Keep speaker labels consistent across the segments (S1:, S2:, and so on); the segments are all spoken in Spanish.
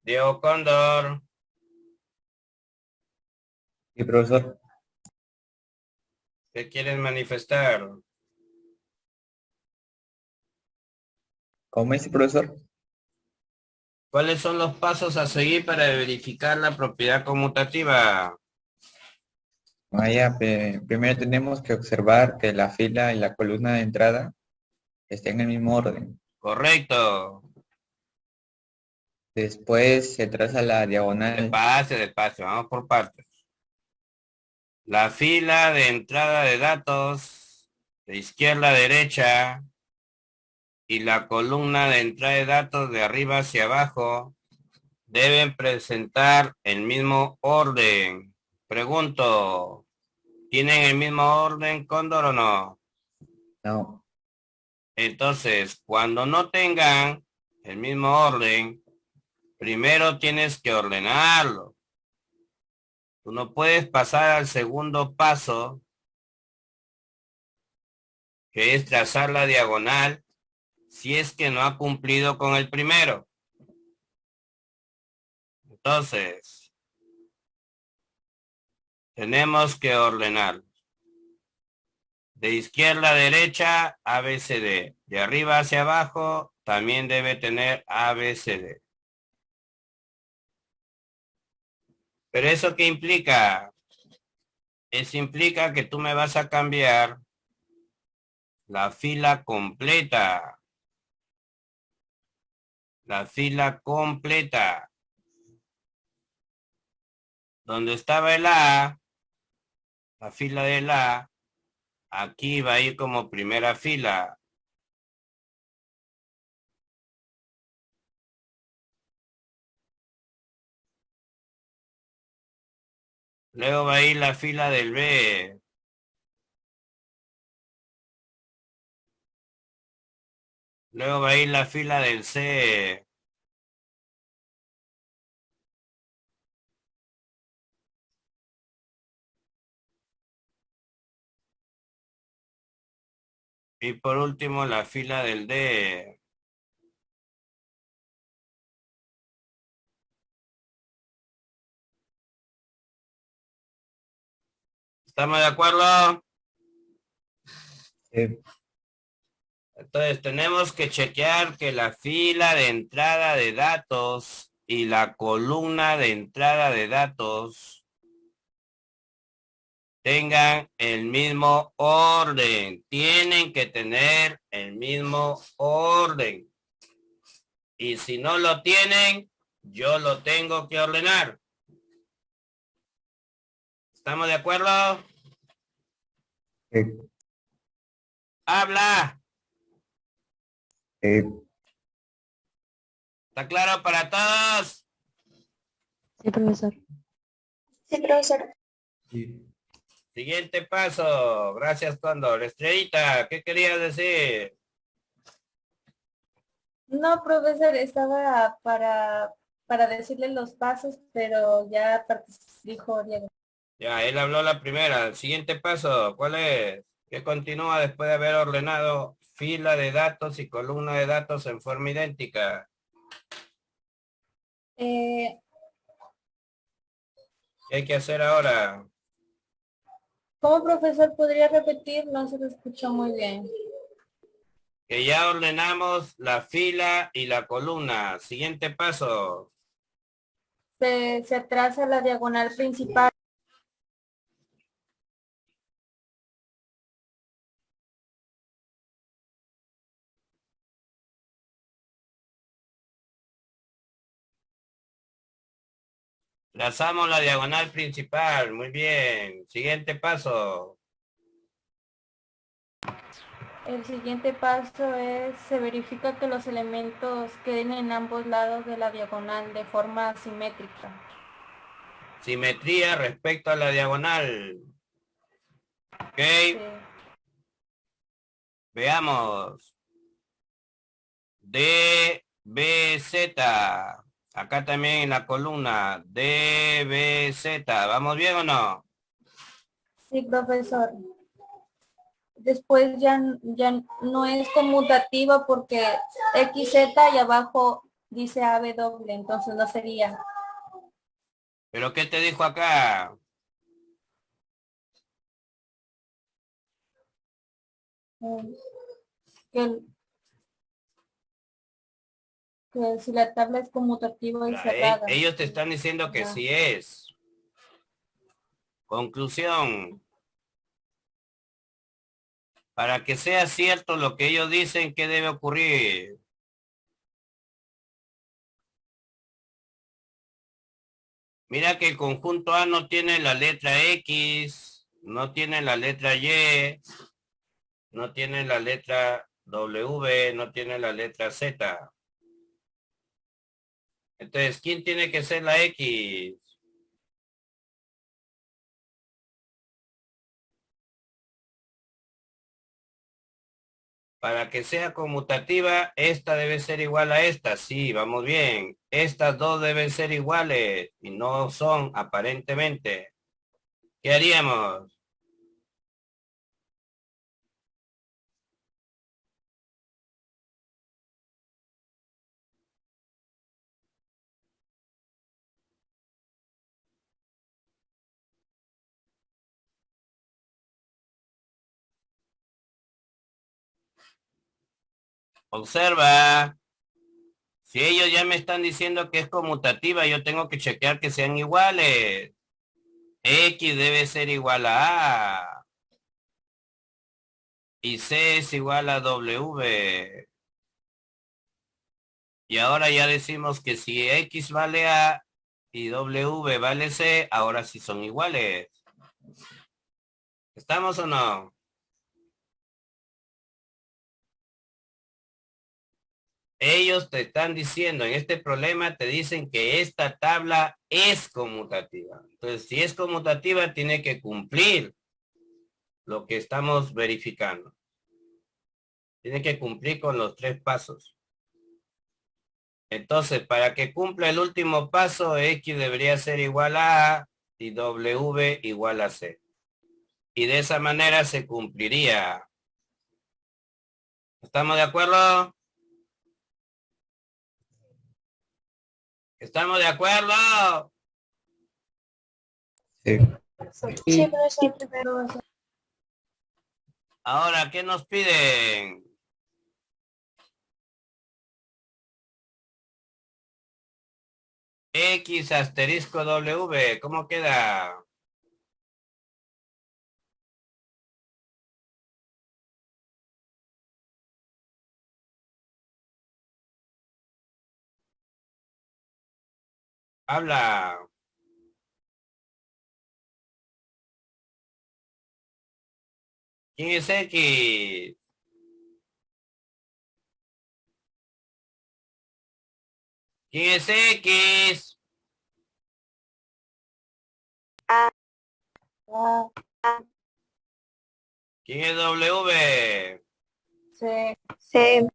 S1: Diego Cóndor,
S2: Sí, profesor.
S1: ¿qué quieres manifestar?
S2: ¿Cómo dice, profesor?
S1: ¿Cuáles son los pasos a seguir para verificar la propiedad conmutativa?
S2: Primero tenemos que observar que la fila y la columna de entrada estén en el mismo orden.
S1: Correcto.
S2: Después se traza la diagonal.
S1: Despacio, despacio, vamos por partes. La fila de entrada de datos de izquierda a derecha y la columna de entrada de datos de arriba hacia abajo deben presentar el mismo orden. Pregunto, ¿tienen el mismo orden, Cóndor, o no?
S2: No,
S1: Entonces, cuando no tengan el mismo orden, primero tienes que ordenarlo. Tú no puedes pasar al segundo paso, que es trazar la diagonal, si es que no ha cumplido con el primero. Entonces, tenemos que ordenar. De izquierda a derecha, ABCD. De arriba hacia abajo, también debe tener ABCD. ¿Pero eso qué implica? Eso implica que tú me vas a cambiar la fila completa. La fila completa. Donde estaba el A, la fila del A, aquí va a ir como primera fila. Luego va a ir la fila del B. Luego va a ir la fila del C. Y por último la fila del D. ¿Estamos de acuerdo?
S2: eh,
S1: Entonces tenemos que chequear que la fila de entrada de datos y la columna de entrada de datos tengan el mismo orden. Tienen que tener el mismo orden. Y si no lo tienen, yo lo tengo que ordenar. ¿Estamos de acuerdo?
S2: eh,
S1: Habla.
S2: eh,
S1: ¿Está claro para todos?
S3: Sí, profesor.
S4: Sí, profesor.
S2: sí.
S1: Siguiente paso. Gracias, Cóndor. Estrellita, ¿qué querías decir?
S4: No, profesor, estaba para decirle los pasos, pero ya dijo Diego.
S1: Ya, él habló la primera. El siguiente paso, ¿cuál es? ¿Qué continúa después de haber ordenado fila de datos y columna de datos en forma idéntica?
S4: Eh,
S1: ¿Qué hay que hacer ahora?
S4: ¿Cómo, profesor, podría repetir? No se lo escuchó muy bien.
S1: Que ya ordenamos la fila y la columna. Siguiente paso.
S4: Se traza la diagonal principal.
S1: Trazamos la diagonal principal. Muy bien. Siguiente paso.
S4: El siguiente paso es, se verifica que los elementos queden en ambos lados de la diagonal de forma simétrica.
S1: Simetría respecto a la diagonal. Ok.
S4: Sí.
S1: Veamos. D, B, Z. Acá también en la columna. D, B, Z. ¿Vamos bien o no?
S4: Sí, profesor. Después ya no es conmutativa porque XZ y abajo dice AB doble, entonces no sería.
S1: ¿Pero qué te dijo acá?
S4: mm, Que, que si la tabla es conmutativa y cerrada.
S1: Ellos te están diciendo que
S4: Ajá.
S1: sí es. Conclusión. Para que sea cierto lo que ellos dicen, ¿qué debe ocurrir? Mira que el conjunto A no tiene la letra X, no tiene la letra Y, no tiene la letra W, no tiene la letra Z. Entonces, ¿quién tiene que ser la X? Para que sea conmutativa, esta debe ser igual a esta. Sí, vamos bien. Estas dos deben ser iguales y no son aparentemente. ¿Qué haríamos? Observa. Si ellos ya me están diciendo que es conmutativa, yo tengo que chequear que sean iguales. X debe ser igual a A y C es igual a W. Y ahora ya decimos que si X vale A y W vale C, ahora sí son iguales. ¿Estamos o no? Ellos te están diciendo, en este problema te dicen que esta tabla es conmutativa. Entonces, si es conmutativa, tiene que cumplir lo que estamos verificando. Tiene que cumplir con los 3 pasos. Entonces, para que cumpla el último paso, X debería ser igual a A y W igual a C. Y de esa manera se cumpliría. ¿Estamos de acuerdo? ¿Estamos de acuerdo?
S2: Sí.
S3: Sí, profesor.
S1: Ahora, ¿qué nos piden? X asterisco W, ¿cómo queda? Habla. ¿Quién es X? ¿Quién es X?
S3: Ah,
S1: ¿Quién es W?
S4: C.
S3: C,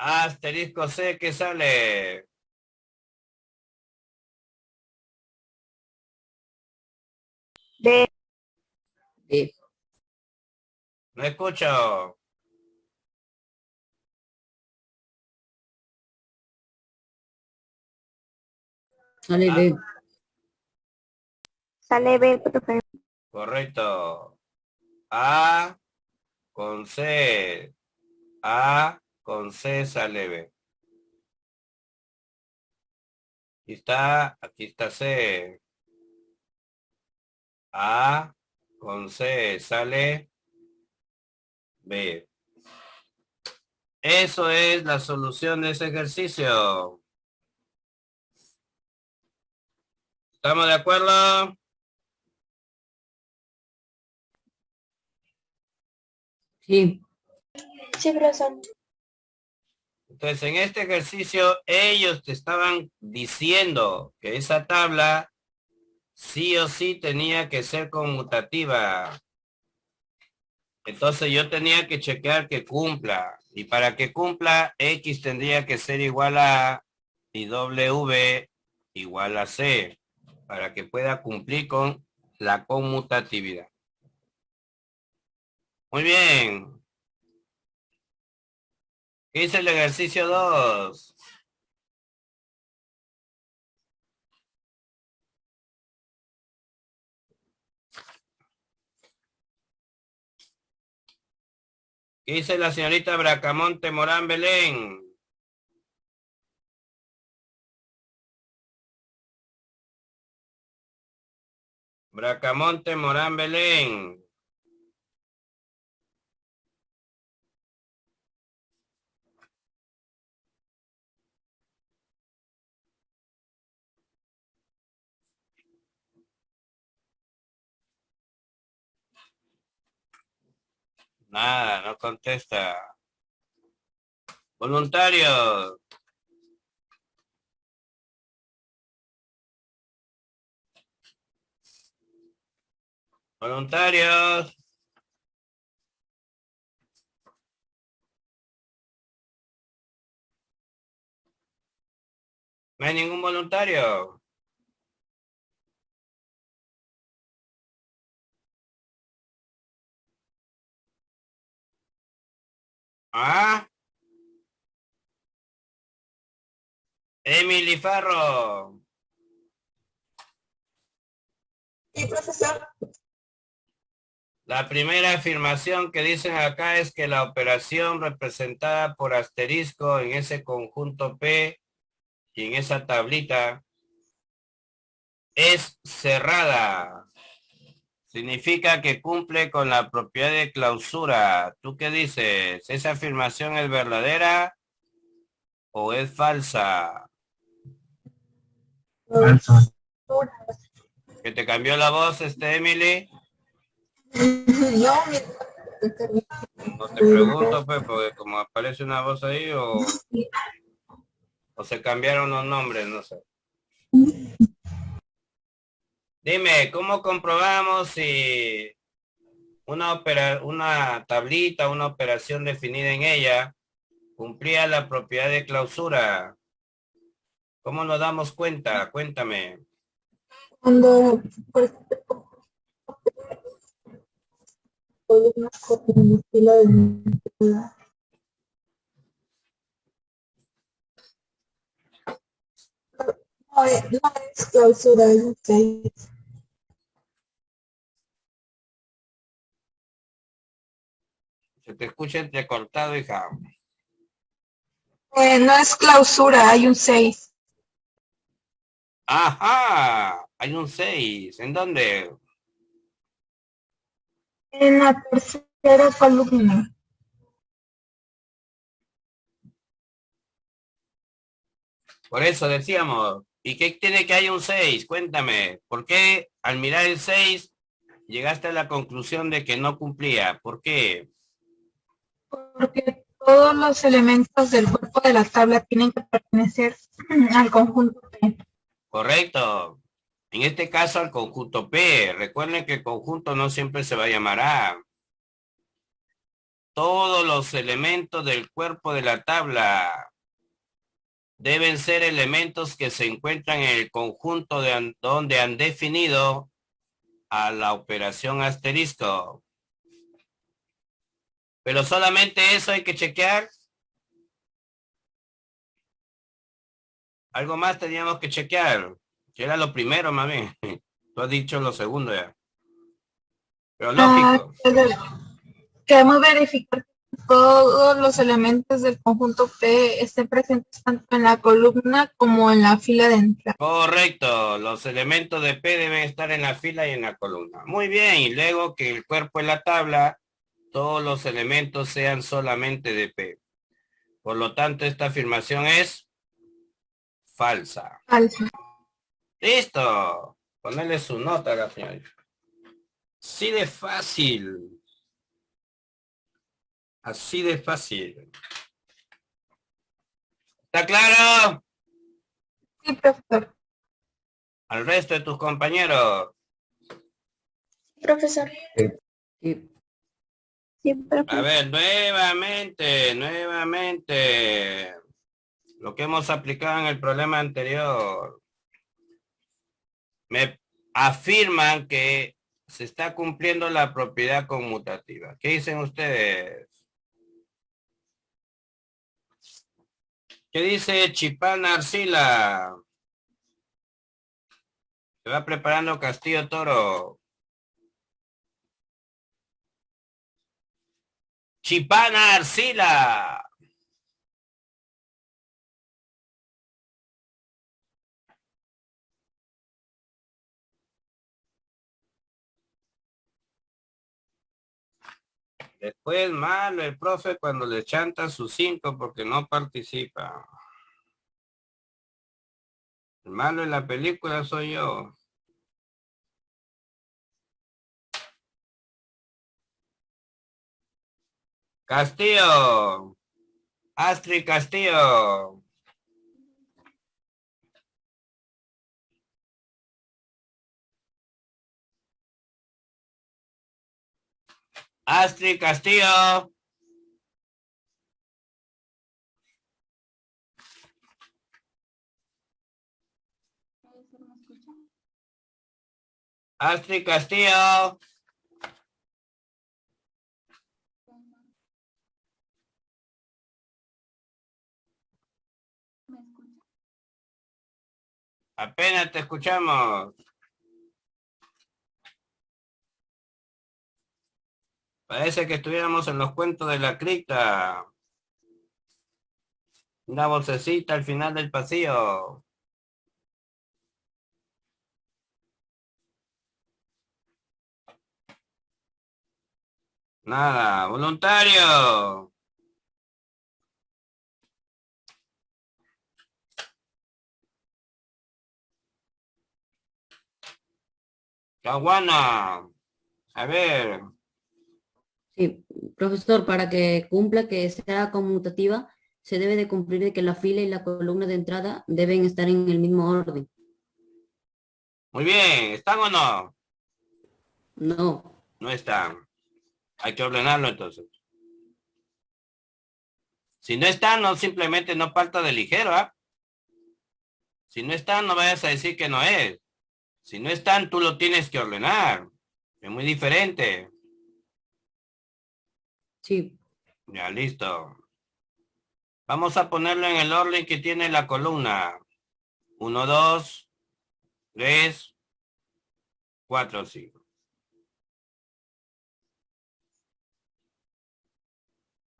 S1: A asterisco C, ¿qué sale?
S3: D,
S1: No escucho.
S5: Sale
S1: Ah,
S5: B.
S3: sale B, profe.
S1: correcto. A con C. A con C sale B. Aquí está C. A con C sale B. Eso es la solución de ese ejercicio. ¿Estamos de acuerdo?
S5: Sí.
S3: Sí, profesor.
S1: Entonces, en este ejercicio, ellos te estaban diciendo que esa tabla sí o sí tenía que ser conmutativa. Entonces, yo tenía que chequear que cumpla. Y para que cumpla, X tendría que ser igual a A y W igual a C, para que pueda cumplir con la conmutatividad. Muy bien. ¿Qué dice el ejercicio 2? ¿Qué dice la señorita Bracamonte Morán Belén? Bracamonte Morán Belén. Nada, no contesta. Voluntarios. Voluntarios. ¿No hay ningún voluntario? ¿Ah? Emily Farro.
S3: Sí, profesor.
S1: La primera afirmación que dicen acá es que la operación representada por asterisco en ese conjunto P y en esa tablita es cerrada. Significa que cumple con la propiedad de clausura. ¿Tú qué dices? ¿Esa afirmación es verdadera o es falsa? ¿Que te cambió la voz, Emily?
S3: No,
S1: No te pregunto, pues, porque como aparece una voz ahí o se cambiaron los nombres, no sé. Dime, ¿cómo comprobamos si una tablita, una operación definida en ella cumplía la propiedad de clausura? ¿Cómo nos damos cuenta? Cuéntame.
S3: cuando por ejemplo, columnas copian el estilo de no es clausura, es 6.
S1: Se te escucha entrecortado, hija.
S3: No es clausura, hay un 6.
S1: Ajá, hay un 6. ¿En dónde?
S3: En la tercera columna.
S1: Por eso decíamos, ¿y qué tiene que hay un 6? Cuéntame, ¿por qué al mirar el 6 llegaste a la conclusión de que no cumplía? ¿Por qué?
S3: Porque todos los elementos del cuerpo de la tabla tienen que pertenecer al conjunto P.
S1: Correcto. En este caso al conjunto P. Recuerden que el conjunto no siempre se va a llamar A. Todos los elementos del cuerpo de la tabla deben ser elementos que se encuentran en el conjunto donde han definido a la operación asterisco. Pero solamente eso hay que chequear. Algo más teníamos que chequear, que era lo primero, más bien. Tú has dicho lo segundo ya. Pero lógico.
S3: Queremos verificar que todos los elementos del conjunto P estén presentes tanto en la columna como en la fila de entrada.
S1: Correcto, los elementos de P deben estar en la fila y en la columna. Muy bien, y luego que el cuerpo en la tabla, todos los elementos sean solamente de P. Por lo tanto, esta afirmación es falsa.
S3: Falsa.
S1: Listo. Ponerle su nota a la señorita. Así de fácil. Así de fácil. ¿Está claro?
S3: Sí, profesor.
S1: Al resto de tus compañeros.
S3: Profesor.
S5: Sí.
S3: Sí, profesor.
S1: A ver, nuevamente. Lo que hemos aplicado en el problema anterior. Me afirman que se está cumpliendo la propiedad conmutativa. ¿Qué dicen ustedes? ¿Qué dice Chipana Arcila? Se va preparando Castillo Toro. Chipana Arcila. Después malo el profe cuando le chanta sus 5 porque no participa. El malo en la película soy yo. Castillo. Astrid Castillo. Astrid Castillo. Astrid Castillo. Apenas te escuchamos. Parece que estuviéramos en los cuentos de la cripta. Una vocecita al final del pasillo. Nada, voluntario. Caguana. A ver.
S5: Sí, profesor, para que cumpla que sea conmutativa, se debe de cumplir de que la fila y la columna de entrada deben estar en el mismo orden.
S1: Muy bien, ¿están o no?
S5: No,
S1: No están. Hay que ordenarlo entonces. Si no están, no simplemente no falta de ligero, ¿ah? Si no están, no vayas a decir que no es. Si no están, tú lo tienes que ordenar. Es muy diferente.
S5: sí,
S1: Ya, listo. Vamos a ponerlo en el orden que tiene la columna. 1, 2, 3, 4, 5.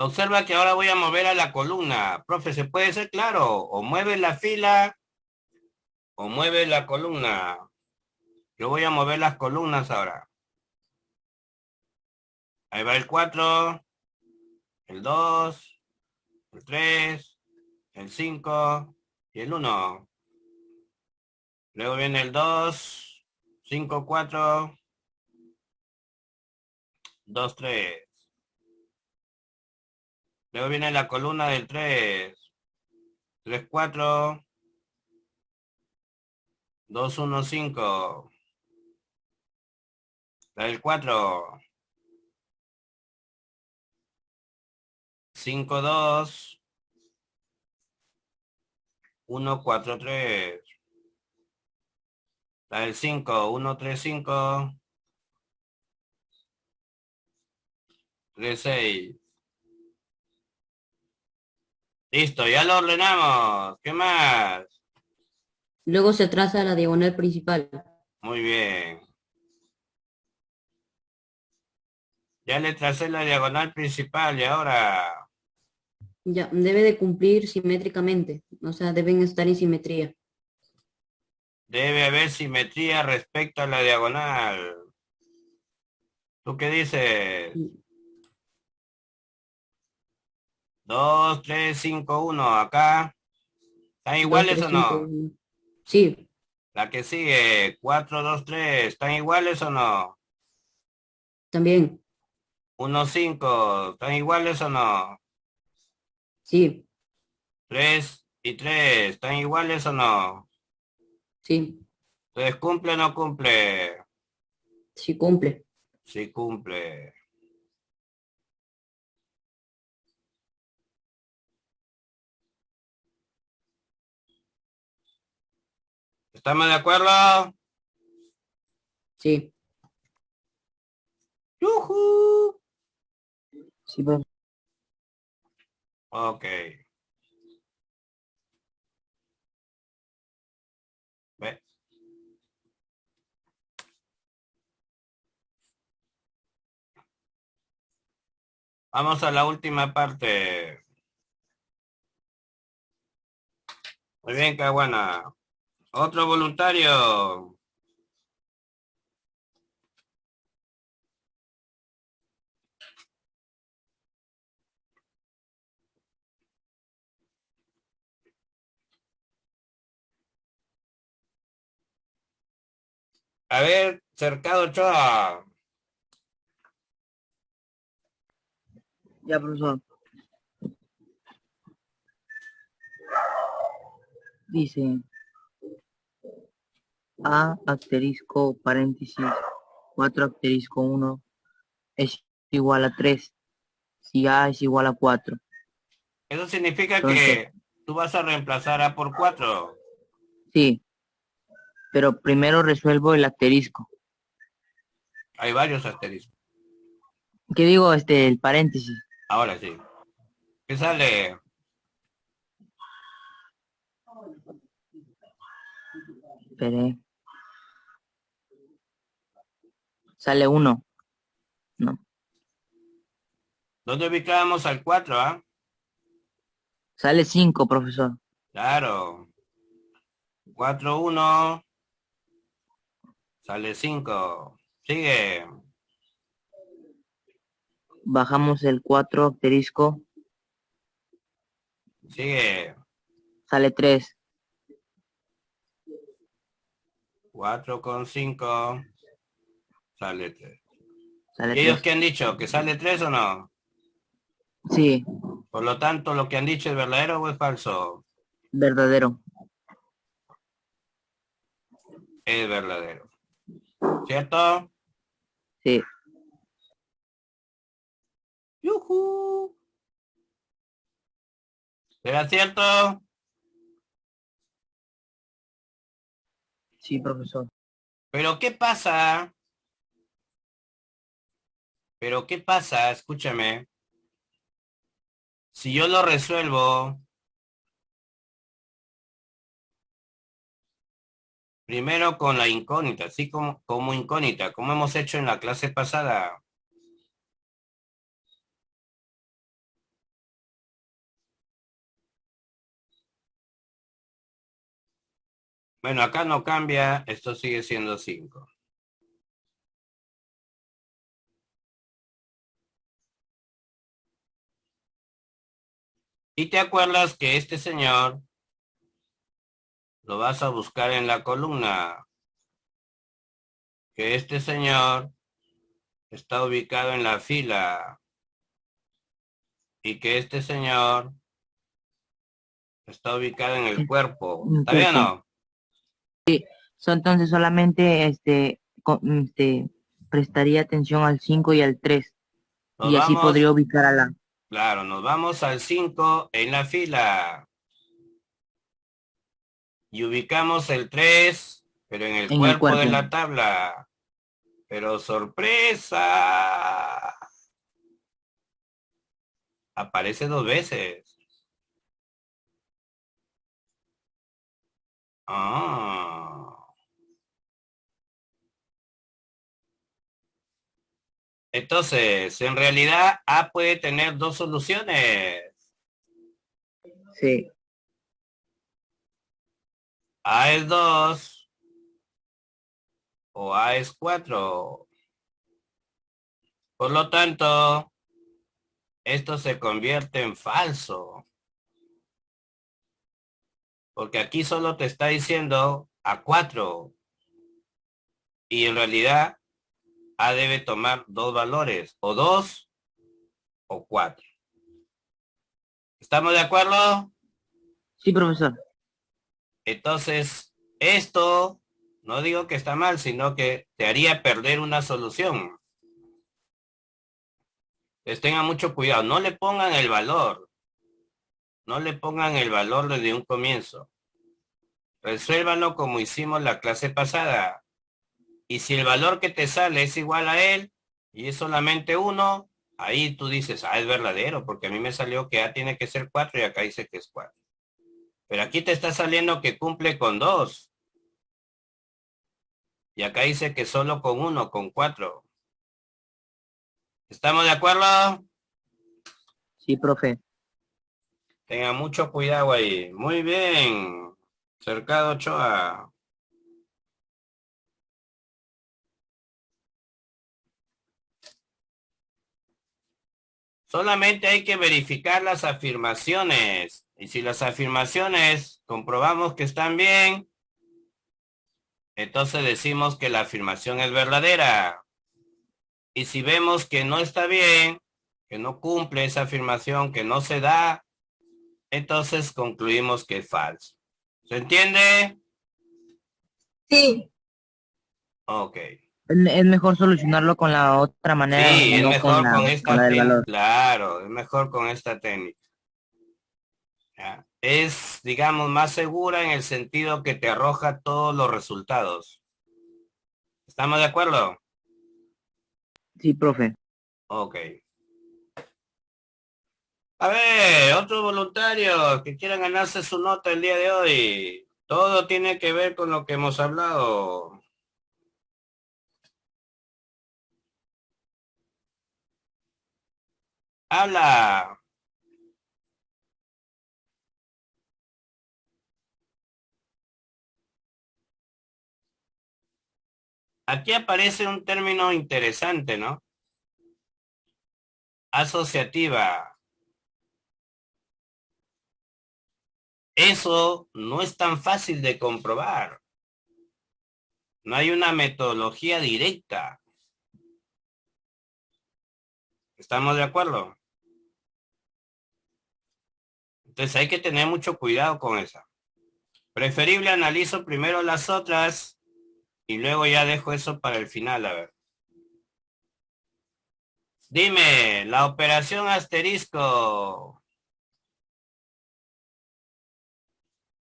S1: Observa que ahora voy a mover a la columna. Profe, ¿se puede ser claro? O mueve la fila o mueve la columna. Yo voy a mover las columnas ahora. Ahí va el 4, el 2, el 3, el 5 y el 1. Luego viene el 2, 5, 4, 2, 3. Luego viene la columna del 3, 3, 4, 2, 1, 5. La del 4, 5, 2, 1, 4, 3. La del 5, 1, 3, 5, 3, 6. Listo, ya lo ordenamos. ¿Qué más?
S5: luego se traza la diagonal principal.
S1: Muy bien. Ya le tracé la diagonal principal y ahora
S5: Ya, debe de cumplir simétricamente, o sea, deben estar en simetría.
S1: debe haber simetría respecto a la diagonal. ¿Tú qué dices? 2, 3, 5, 1. Acá. ¿Están
S5: 2,
S1: iguales
S5: 3,
S1: o
S5: 5,
S1: no?
S5: 1. Sí,
S1: La que sigue. 4, 2, 3. ¿Están iguales o no?
S5: también,
S1: 1, 5. ¿Están iguales o no?
S5: sí,
S1: 3 y 3. ¿Están iguales o no?
S5: sí,
S1: Entonces, ¿cumple o no cumple?
S5: sí cumple.
S1: Sí cumple. ¿Estamos de acuerdo?
S5: Sí,
S1: ¡Yujú!
S5: sí, profe.
S1: Ok. Vamos a la última parte. Muy bien, Caguana. Otro voluntario. A ver, Cercado Ochoa.
S6: Ya, profesor. Dice A asterisco paréntesis 4 asterisco 1 es igual a 3 si A es igual a 4.
S1: Eso significa
S6: Entonces,
S1: que tú vas a reemplazar A por 4.
S6: sí, pero primero resuelvo el asterisco.
S1: Hay varios asteriscos.
S6: ¿Qué digo? El paréntesis.
S1: Ahora sí. ¿Qué sale?
S6: Esperé. Sale 1. No.
S1: ¿Dónde ubicamos al 4, ah?
S6: Sale 5, profesor.
S1: Claro. 4, 1. Sale 5. Sigue.
S6: Bajamos el 4 asterisco.
S1: Sigue.
S6: Sale 3.
S1: 4 con 5. Sale 3.
S6: Sale
S1: ¿Y ellos
S6: 3.
S1: qué han dicho? ¿Que sale 3 o no?
S6: Sí,
S1: Por lo tanto, lo que han dicho es verdadero o es falso.
S6: verdadero.
S1: Es verdadero. ¿Cierto?
S6: Sí.
S1: ¡Yujú! ¿Será cierto?
S6: Sí, profesor.
S1: Pero ¿qué pasa? Pero ¿qué pasa? Escúchame. Si yo lo resuelvo primero con la incógnita, así como incógnita, como hemos hecho en la clase pasada. Bueno, acá no cambia, esto sigue siendo 5. Y te acuerdas que este señor lo vas a buscar en la columna, que este señor está ubicado en la fila y que este señor está ubicado en el cuerpo. ¿Está bien o no?
S6: Entonces solamente prestaría atención al 5 y al 3
S1: Nos
S6: y así
S1: vamos,
S6: podría ubicar a la
S1: claro, nos vamos al 5 en la fila y ubicamos el 3, pero en el
S6: en el
S1: cuerpo de
S6: cuerpo.
S1: la tabla. Pero sorpresa, aparece 2 veces. Ah. Entonces, en realidad, A puede tener 2 soluciones.
S6: Sí,
S1: A es 2 o A es 4. Por lo tanto, esto se convierte en falso. Porque aquí solo te está diciendo a 4. Y en realidad, A debe tomar 2 valores. O 2 o 4. ¿Estamos de acuerdo?
S6: sí, profesor.
S1: Entonces, esto no digo que está mal, sino que te haría perder una solución. Les tengan mucho cuidado, no le pongan el valor, no le pongan el valor desde un comienzo. Resuélvanlo como hicimos la clase pasada. Y si el valor que te sale es igual a él y es solamente 1, ahí tú dices, es verdadero, porque a mí me salió que A tiene que ser 4 y acá dice que es 4. Pero aquí te está saliendo que cumple con 2. Y acá dice que solo con 1, con 4. ¿Estamos de acuerdo?
S6: Sí, profe.
S1: Tenga mucho cuidado ahí. Muy bien. Cercado Ochoa. Solamente hay que verificar las afirmaciones. Y si las afirmaciones comprobamos que están bien, entonces decimos que la afirmación es verdadera. Y si vemos que no está bien, que no cumple esa afirmación, que no se da, entonces concluimos que es falso. ¿Se entiende?
S3: Sí,
S1: Ok.
S6: Es mejor solucionarlo con la otra manera
S1: Sí,
S6: y
S1: es
S6: no con
S1: mejor con
S6: con
S1: esta
S6: la del
S1: técnica.
S6: valor.
S1: Claro, es mejor con esta técnica. ¿Ya? Es, digamos, más segura en el sentido que te arroja todos los resultados. ¿Estamos de acuerdo?
S6: Sí, profe.
S1: Ok. A ver, otros voluntarios que quieran ganarse su nota el día de hoy. Todo tiene que ver con lo que hemos hablado. Habla. Aquí aparece un término interesante, ¿no? Asociativa. Eso no es tan fácil de comprobar. No hay una metodología directa. ¿Estamos de acuerdo? Entonces hay que tener mucho cuidado con esa. Preferible analizo primero las otras y luego ya dejo eso para el final, a ver. Dime, la operación asterisco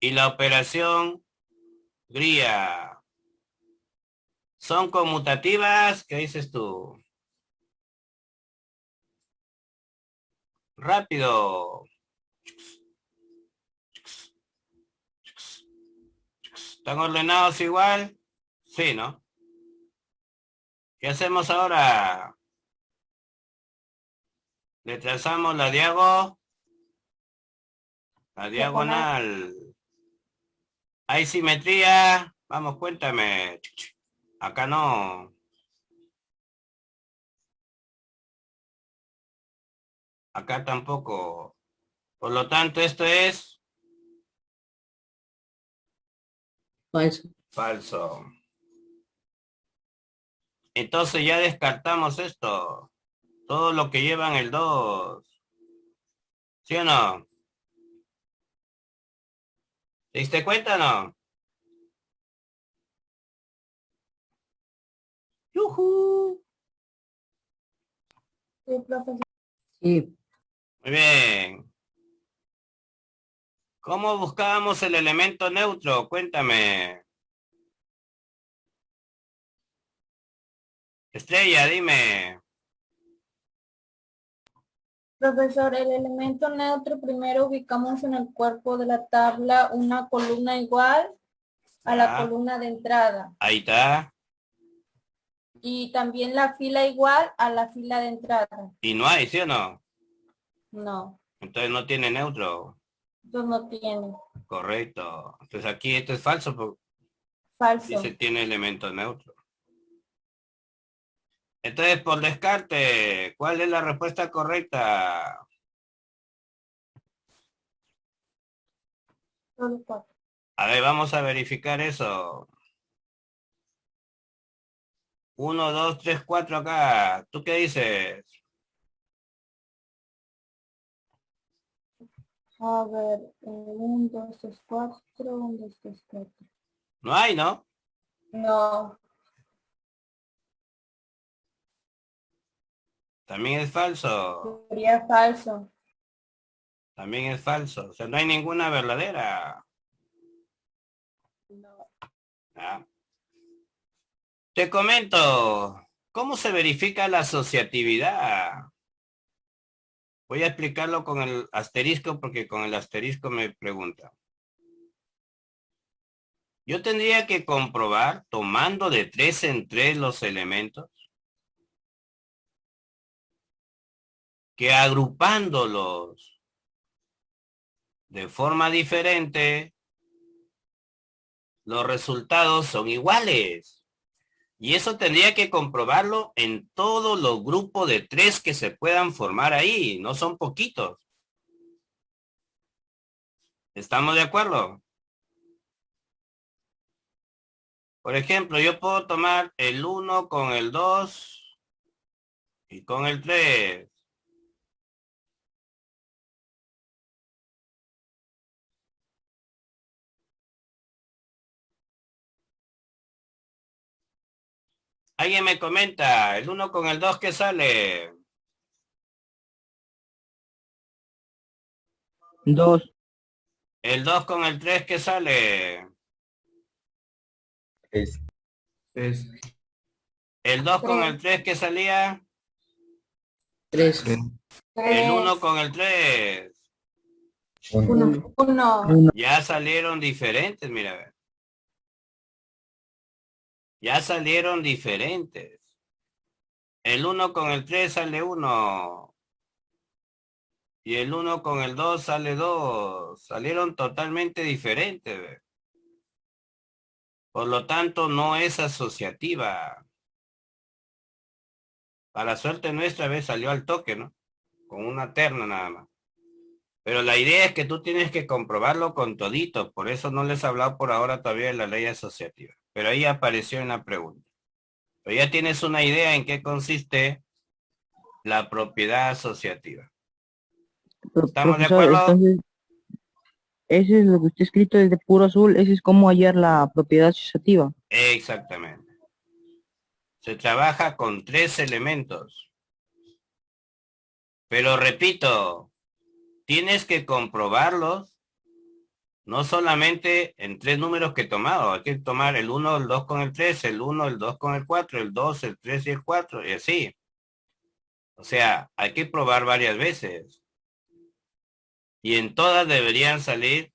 S1: y la operación gría, ¿son conmutativas? ¿Qué dices tú? Rápido. ¿Están ordenados igual? Sí, ¿no? ¿Qué hacemos ahora? Le trazamos la diagonal. ¿Hay simetría? Vamos, cuéntame. Acá no. Acá tampoco. Por lo tanto, esto es
S5: Falso.
S1: falso. Entonces ya descartamos esto. Todo lo que llevan el 2. ¿Sí o no? ¿Te diste cuenta o no? ¡Yujú!
S4: Sí, profe.
S5: Sí.
S1: Muy bien. ¿Cómo buscábamos el elemento neutro? Cuéntame. Estrella, dime.
S4: Profesor, el elemento neutro primero ubicamos en el cuerpo de la tabla una columna igual a la
S1: Ya.
S4: columna de entrada
S1: Ahí está.
S4: y también la fila igual a la fila de entrada.
S1: Y no hay, ¿sí o no?
S4: No,
S1: Entonces no tiene neutro.
S4: eso no tiene.
S1: Correcto. Entonces aquí esto es falso porque
S4: Falso.
S1: dice tiene elemento neutro. Entonces, por descarte, ¿cuál es la respuesta correcta?
S4: Solo cuatro.
S1: A ver, vamos a verificar eso. 1, 2, 3, 4 acá. ¿Tú qué dices?
S4: A ver, 1, 2, 3, 4, 1, 2, 3, 4.
S1: No hay, ¿no?
S4: No,
S1: También es falso.
S4: sería falso.
S1: También es falso. O sea, no hay ninguna verdadera.
S4: No.
S1: ¿Ah? Te comento. ¿Cómo se verifica la asociatividad? Voy a explicarlo con el asterisco porque con el asterisco me pregunta. Yo tendría que comprobar, tomando de 3 en 3 los elementos, que agrupándolos de forma diferente, los resultados son iguales. Y eso tendría que comprobarlo en todos los grupos de 3 que se puedan formar ahí. No son poquitos. ¿Estamos de acuerdo? Por ejemplo, yo puedo tomar el 1 con el 2 y con el 3. Alguien me comenta, el 1 con el 2, ¿qué sale?
S6: 2.
S1: El 2 con el 3, ¿qué sale?
S2: 3.
S1: El 2 con el 3, ¿qué salía?
S5: 3.
S1: El 1 con el 3.
S2: 1.
S3: 1.
S1: Ya salieron diferentes, mira. A ver. Ya salieron diferentes. El 1 con el 3 sale 1. Y el 1 con el 2 sale 2. Salieron totalmente diferentes. ¿Ve? Por lo tanto, no es asociativa. Para suerte nuestra vez salió al toque, ¿no? Con una terna nada más. Pero la idea es que tú tienes que comprobarlo con todito. Por eso no les he hablado por ahora todavía de la ley asociativa. Pero ahí apareció en la pregunta. Pero ya tienes una idea en qué consiste la propiedad asociativa. ¿Estamos de
S6: Profesor,
S1: acuerdo?
S6: entonces, ese es lo que usted ha escrito desde puro azul, ese es cómo hallar la propiedad asociativa.
S1: Exactamente. Se trabaja con 3 elementos. Pero repito, tienes que comprobarlos, no solamente en 3 números que he tomado. Hay que tomar el 1, el 2 con el 3, el 1, el 2 con el 4, el 2, el 3 y el 4, y así. O sea, hay que probar varias veces. Y en todas deberían salir.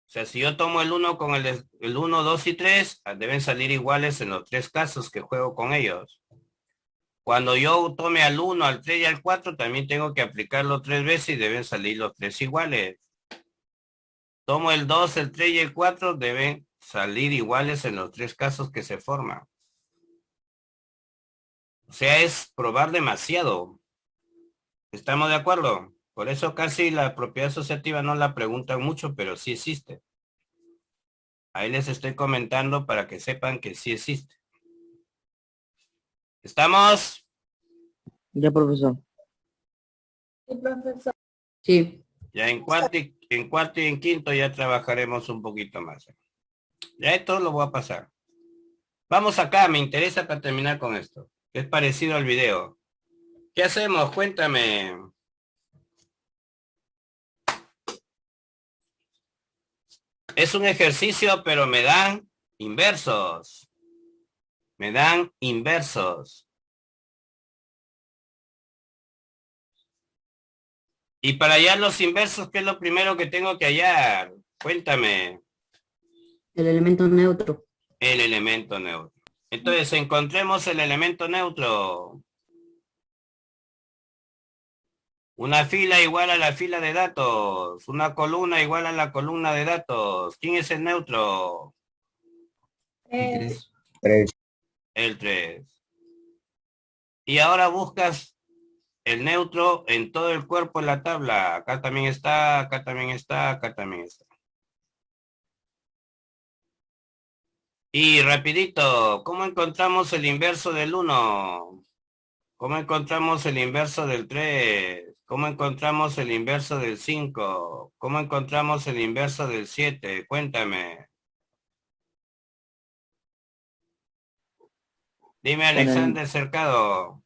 S1: O sea, si yo tomo el 1 con el 1, 2 y 3, deben salir iguales en los 3 casos que juego con ellos. Cuando yo tome al 1, al 3 y al 4, también tengo que aplicarlo 3 veces y deben salir los 3 iguales. Tomo el 2, el 3 y el 4, deben salir iguales en los 3 casos que se forman. O sea, es probar demasiado. ¿Estamos de acuerdo? Por eso casi la propiedad asociativa no la preguntan mucho, pero sí existe. Ahí les estoy comentando para que sepan que sí existe. ¿Estamos?
S6: Ya, profesor.
S4: Sí, profesor.
S5: Sí.
S1: Ya en cuarto y en quinto ya trabajaremos un poquito más. Ya esto lo voy a pasar. Vamos acá, me interesa para terminar con esto. Es parecido al video. ¿Qué hacemos? Cuéntame. Es un ejercicio, pero me dan inversos. Me dan inversos. Y para hallar los inversos, ¿qué es lo primero que tengo que hallar? Cuéntame.
S5: El elemento neutro.
S1: El elemento neutro. Entonces, encontremos el elemento neutro. Una fila igual a la fila de datos. Una columna igual a la columna de datos. ¿Quién es el neutro?
S4: 3.
S2: 3.
S1: El 3. Y ahora buscas el neutro en todo el cuerpo de la tabla. Acá también está, acá también está, acá también está. Y rapidito, ¿cómo encontramos el inverso del 1? ¿Cómo encontramos el inverso del 3? ¿Cómo encontramos el inverso del 5? ¿Cómo encontramos el inverso del 7? Cuéntame. Dime, Alexander Cercado.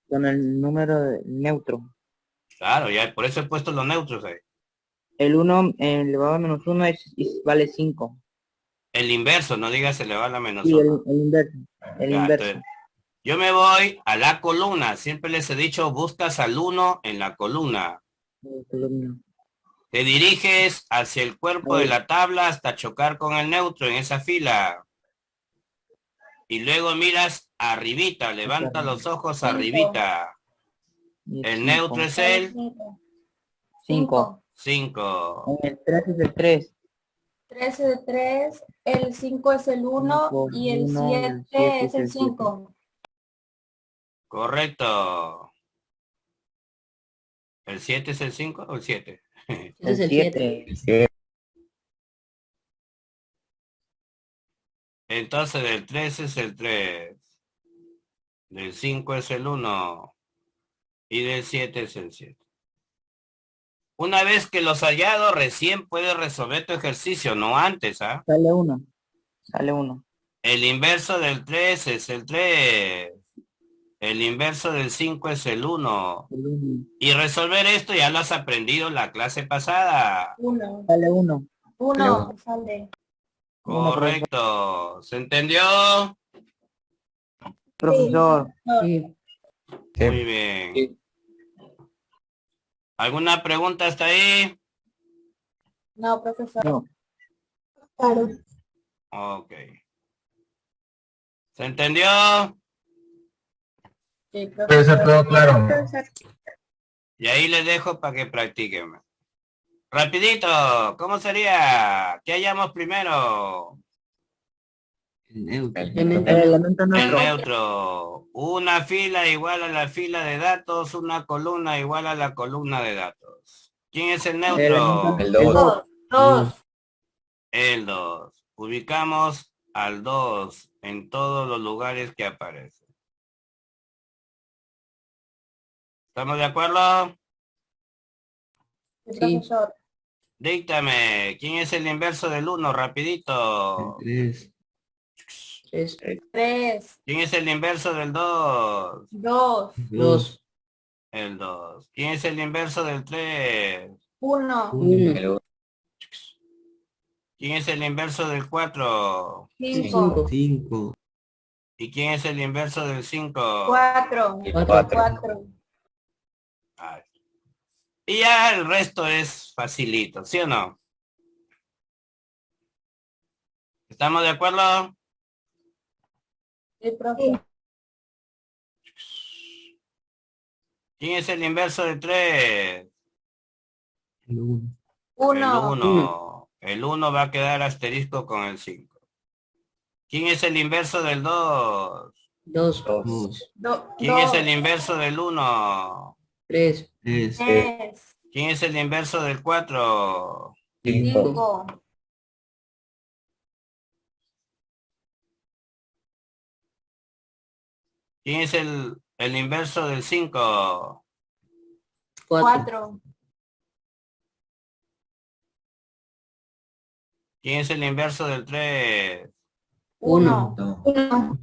S6: Con el número neutro.
S1: Claro, ya por eso he puesto los neutros ahí.
S6: El 1 elevado a menos 1 vale 5.
S1: El inverso, no digas elevado a la menos
S6: Sí,
S1: 1.
S6: el inverso. El
S1: Ya,
S6: inverso.
S1: entonces, yo me voy a la columna. Siempre les he dicho, buscas al 1 en la columna.
S6: Columna.
S1: Te diriges hacia el cuerpo de la tabla hasta chocar con el neutro en esa fila. Y luego miras arribita, levanta los ojos arribita.
S6: y
S1: El
S6: cinco.
S1: neutro es el
S6: 5.
S1: 5.
S6: En el 3 es el 3.
S4: 13 de 3, el 5 es el 1 y el 7 es el 5.
S1: Correcto. ¿El 7 es el 5 o el 7?
S5: Ese
S6: El
S5: es el 7.
S6: 7.
S1: Entonces del 3 es el 3. Del 5 es el 1. Y del 7 es el 7. Una vez que los hallado, recién puedes resolver tu ejercicio, no antes, ¿ah?
S6: Sale 1. Sale 1.
S1: El inverso del 3 es el 3. El inverso del 5 es el 1.
S6: El 1.
S1: Y resolver esto ya lo has aprendido en la clase pasada.
S4: 1.
S6: Sale 1.
S4: 1 sale.
S1: Correcto. ¿Se entendió?
S6: Profesor,
S5: Sí.
S1: Muy bien. ¿Alguna pregunta hasta ahí?
S4: No, profesor.
S6: no.
S3: Claro.
S1: Ok. ¿Se entendió?
S4: Sí, profesor.
S1: Y ahí les dejo para que practiquen. Rapidito, ¿cómo sería? ¿Qué hallamos primero?
S6: El elemento
S1: El
S6: neutro.
S1: neutro. Una fila igual a la fila de datos, una columna igual a la columna de datos. ¿Quién es el neutro?
S2: El 2.
S4: 2.
S1: El 2. Ubicamos al 2 en todos los lugares que aparece. ¿Estamos de acuerdo?
S4: Sí,
S5: Sí.
S4: profesor.
S1: Díctame, ¿quién es el inverso del 1? Rapidito.
S5: 3.
S4: 3.
S1: ¿Quién es el inverso del 2?
S4: 2.
S5: 2.
S1: El 2. ¿Quién es el inverso del 3?
S4: 1.
S5: 1.
S1: ¿Quién es el inverso del 4?
S4: 5.
S5: 5.
S1: ¿Y quién es el inverso del 5?
S4: 4. 4.
S1: Y ya el resto es facilito, ¿sí o no? ¿Estamos de acuerdo?
S4: Sí, profesor.
S1: ¿Quién es el inverso de 3?
S5: El 1.
S1: El
S4: 1.
S1: 1. El 1 va a quedar asterisco con el 5. ¿Quién es el inverso del 2?
S5: 2.
S1: ¿Quién es el inverso del 1?
S5: 3.
S4: 3.
S1: ¿Quién es el inverso del 4?
S4: 5.
S1: ¿Quién es el inverso del 5?
S4: 4.
S1: ¿Quién es el inverso del 3?
S4: 1.
S3: 1.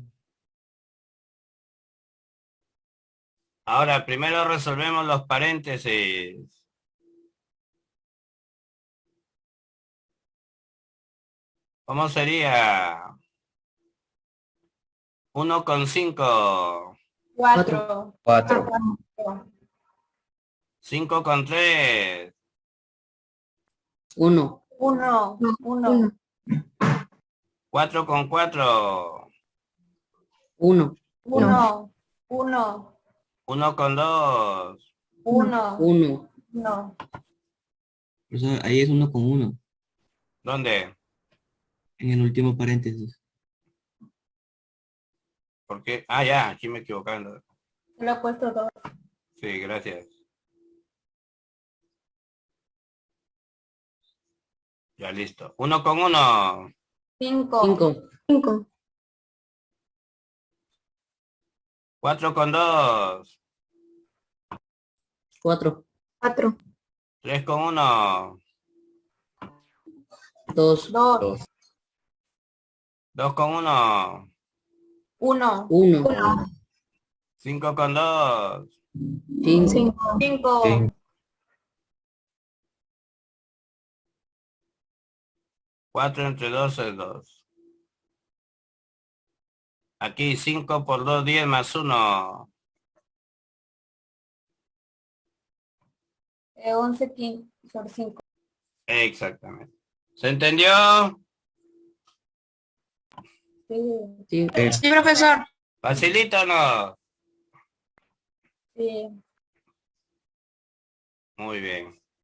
S1: Ahora, primero resolvemos los paréntesis. ¿Cómo sería? 1 con 5.
S4: 4.
S2: 4.
S1: 5 con 3.
S5: 1.
S4: 1. 1.
S1: 4 con 4.
S5: 1.
S4: 1. 1.
S1: 1 con 2.
S4: 1.
S5: 1.
S4: 1.
S7: Ahí es 1 con 1,
S1: ¿Dónde?
S7: en el último paréntesis.
S1: ¿Por qué? Ah, ya, aquí me equivocando.
S4: Le he puesto 2.
S1: Sí, gracias. Ya listo. 1 con 1.
S4: 5.
S5: 5.
S1: 4 con 2.
S5: 4.
S3: 4.
S1: 3 con 1.
S5: 2.
S4: 2.
S1: 2 con 1.
S4: 1.
S5: 1.
S1: 5 con 2.
S5: 5.
S4: 5.
S1: 4 entre 2 es 2. Aquí 5 por 2, 10 más 1.
S4: 11 sobre 5.
S1: Exactamente. ¿Se entendió?
S4: Sí.
S5: Sí.
S3: Sí, profesor.
S1: ¿Facilito o no?
S4: Sí.
S1: Muy bien.